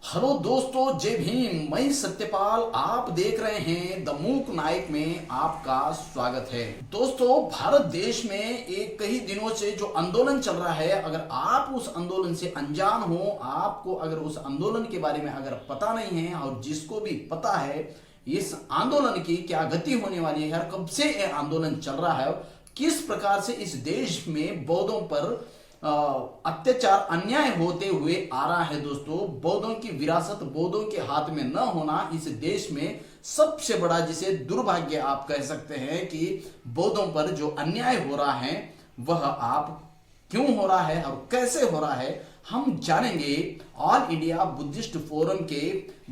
Hello दोस्तों, जय भीम। मैं सत्यपाल, आप देख रहे हैं द मूक नायक में आपका स्वागत है। दोस्तों, भारत देश में एक कई दिनों से जो आंदोलन चल रहा है, अगर आप उस आंदोलन से अनजान हो, आपको अगर उस आंदोलन के बारे में अगर पता नहीं है, और जिसको भी पता है इस आंदोलन की क्या गति होने वाली है, कब से ये आंदोलन चल रहा है, किस प्रकार से इस देश में बौद्धों पर अत्याचार अन्याय होते हुए आ रहा है। दोस्तों, बौद्धों की विरासत बौद्धों के हाथ में न होना इस देश में सबसे बड़ा, जिसे दुर्भाग्य आप कह सकते हैं, कि बौद्धों पर जो अन्याय हो रहा है वह आप क्यों हो रहा है और कैसे हो रहा है, हम जानेंगे ऑल इंडिया बुद्धिस्ट फोरम के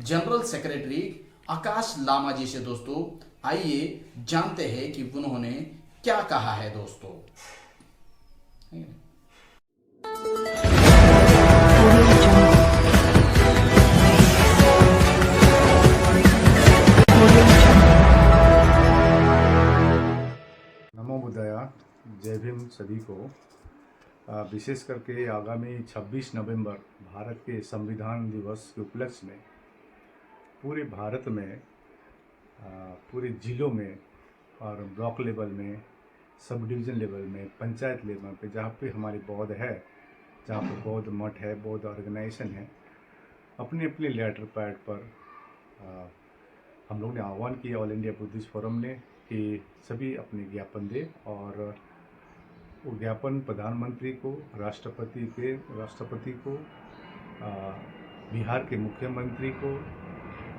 जनरल सेक्रेटरी आकाश लामा जी से। दोस्तों, आइए जानते हैं कि उन्होंने क्या कहा है। दोस्तों, नमो बुद्धाया। जय भीम सभी को। विशेष करके आगामी 26 नवंबर भारत के संविधान दिवस के उपलक्ष्य में पूरे भारत में पूरे जिलों में और ब्लॉक लेवल में, सब डिवीज़न लेवल में, पंचायत लेवल पे जहाँ पे हमारी बौद्ध है, जहाँ पे बौद्ध मठ है, बौद्ध ऑर्गेनाइजेशन है, अपने अपने लेटर पैड पर हम लोग ने आह्वान किया ऑल इंडिया बुद्धिस्ट फोरम ने कि सभी अपने ज्ञापन दे, और वो ज्ञापन प्रधानमंत्री को, राष्ट्रपति को, बिहार के मुख्यमंत्री को,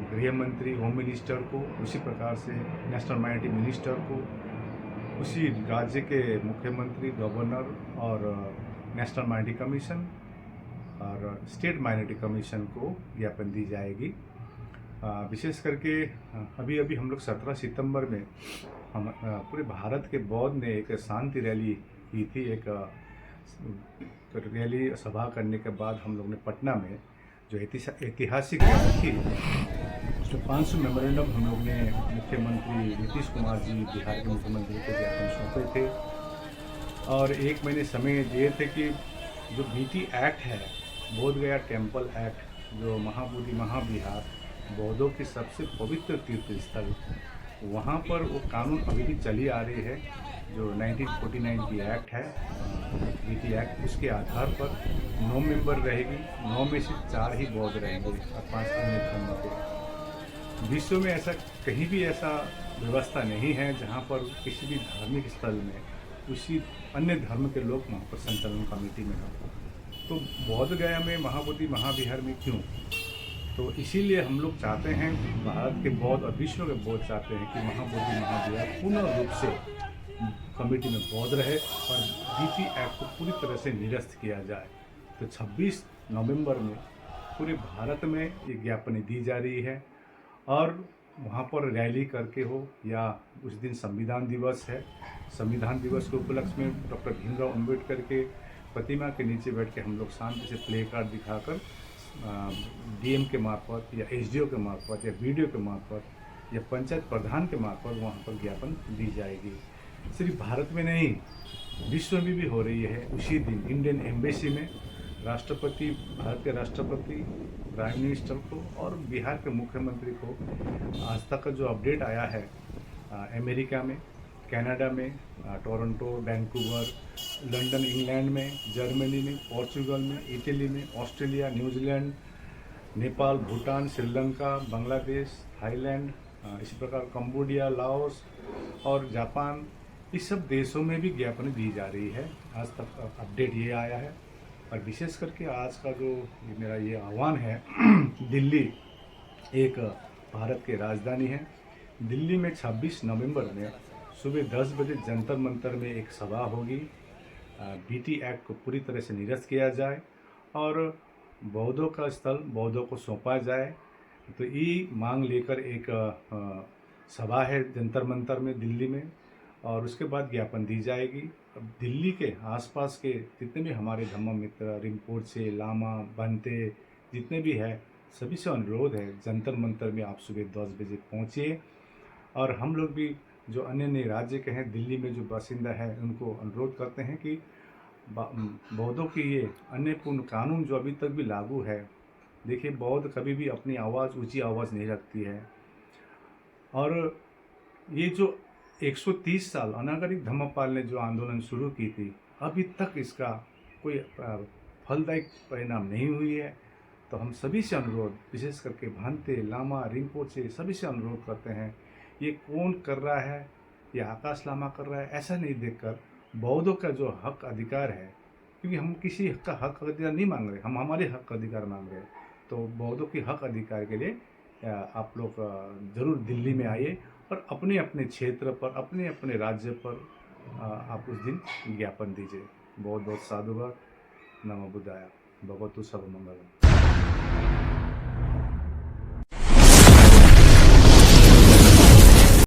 गृह मंत्री, होम मिनिस्टर को, उसी प्रकार से नेशनल माइनॉरिटी मिनिस्टर को, उसी राज्य के मुख्यमंत्री, गवर्नर और नेशनल माइनॉरिटी कमीशन और स्टेट माइनॉरिटी कमीशन को ज्ञापन दी जाएगी। विशेष करके अभी हम लोग 17 सितंबर में हम पूरे भारत के बौद्ध ने एक शांति रैली की थी। एक रैली सभा करने के बाद हम लोग ने पटना में जो ऐतिहासिक थी, जो 500 मेमोरेंडम हम लोग ने मुख्यमंत्री नीतीश कुमार जी, बिहार के मुख्यमंत्री को ज्ञापन सौंपे थे, और 1 महीने समय दिए थे कि जो बीटी एक्ट है, बोध गया टेम्पल एक्ट, जो महाबोधि महाविहार बौद्धों की सबसे पवित्र तीर्थ स्थल, वहाँ पर वो कानून अभी भी चली आ रही है, जो 1949 की एक्ट है, बीटी एक्ट। उसके आधार पर 9 मेंबर रहेगी, 9 में से 4 ही बौद्ध रहेंगे और 5 अन्य धर्म के। विश्व में ऐसा कहीं भी ऐसा व्यवस्था नहीं है जहाँ पर किसी भी धार्मिक स्थल में उसी अन्य धर्म के लोग वहाँ पर संचालन कमेटी में हो। तो बौद्ध गया में, महाबोधि महाविहार में क्यों? तो इसीलिए हम लोग चाहते हैं, भारत के बौद्ध और विश्व के बौद्ध चाहते हैं कि महाबोधि महाविहार पूर्ण रूप से कमेटी में बौद्ध रहे और बीटी एक्ट को पूरी तरह से निरस्त किया जाए। तो 26 नवंबर में पूरे भारत में ये ज्ञापन दी जा रही है, और वहाँ पर रैली करके हो, या उस दिन संविधान दिवस है, संविधान दिवस के उपलक्ष्य में डॉक्टर भीमराव अम्बेडकर के प्रतिमा के नीचे बैठ के हम लोग शांति से प्ले कार्ड दिखाकर डीएम के मार्फत या एसडीओ के मार्फत या वीडियो के मार्फत या पंचायत प्रधान के मार्फत वहाँ पर ज्ञापन दी जाएगी। सिर्फ भारत में नहीं, विश्व में भी हो रही है। उसी दिन इंडियन एम्बेसी में राष्ट्रपति, भारत के राष्ट्रपति, प्राइम मिनिस्टर को और बिहार के मुख्यमंत्री को आज तक का जो अपडेट आया है, अमेरिका में, कनाडा में, टोरंटो, वैंकूवर, लंदन इंग्लैंड में, जर्मनी में, पोर्चुगल में, इटली में, Australia, New Zealand, Nepal, Bhutan, Sri Lanka, Bangladesh, Thailand, इसी प्रकार कंबोडिया, लाओस और जापान, इस सब देशों में भी ज्ञापन दी जा रही है। आज तक अपडेट ये आया है। और विशेष करके आज का जो मेरा ये आह्वान है, दिल्ली एक भारत की राजधानी है, दिल्ली में 26 नवंबर में सुबह 10 बजे जंतर मंतर में एक सभा होगी। बीटी एक्ट को पूरी तरह से निरस्त किया जाए और बौद्धों का स्थल बौद्धों को सौंपा जाए। तो ये मांग लेकर एक सभा है जंतर मंतर में दिल्ली में, और उसके बाद ज्ञापन दी जाएगी। अब दिल्ली के आसपास के जितने भी हमारे धम्म मित्र, रिम्पोचे, लामा, बनते, जितने भी है, सभी से अनुरोध है, जंतर मंतर में आप सुबह 10 बजे पहुँचिए। और हम लोग भी जो अन्य अन्य राज्य के हैं, दिल्ली में जो बासिंदा है, उनको अनुरोध करते हैं कि बौद्धों की ये अन्यपूर्ण कानून जो अभी तक भी लागू है, देखिए बौद्ध कभी भी अपनी आवाज़ ऊंची आवाज़ नहीं रखती है। और ये जो 130 साल अनागरिक धम्मपाल ने जो आंदोलन शुरू की थी, अभी तक इसका कोई फलदायक परिणाम नहीं हुई है। तो हम सभी से अनुरोध, विशेष करके भांते, लामा, रिम्पोचे, सभी से अनुरोध करते हैं, ये कौन कर रहा है, ये आकाश लामा कर रहा है, ऐसा नहीं देखकर बौद्धों का जो हक अधिकार है, क्योंकि हम किसी का हक अधिकार नहीं मांग रहे, हम हमारे हक अधिकार मांग रहे हैं। तो बौद्धों के हक अधिकार के लिए आप लोग ज़रूर दिल्ली में आइए और अपने अपने क्षेत्र पर, अपने अपने राज्य पर आप उस दिन ज्ञापन दीजिए। बहुत बहुत साधुवाद। नमो बुद्धाय। भवतु सर्वमंगलम।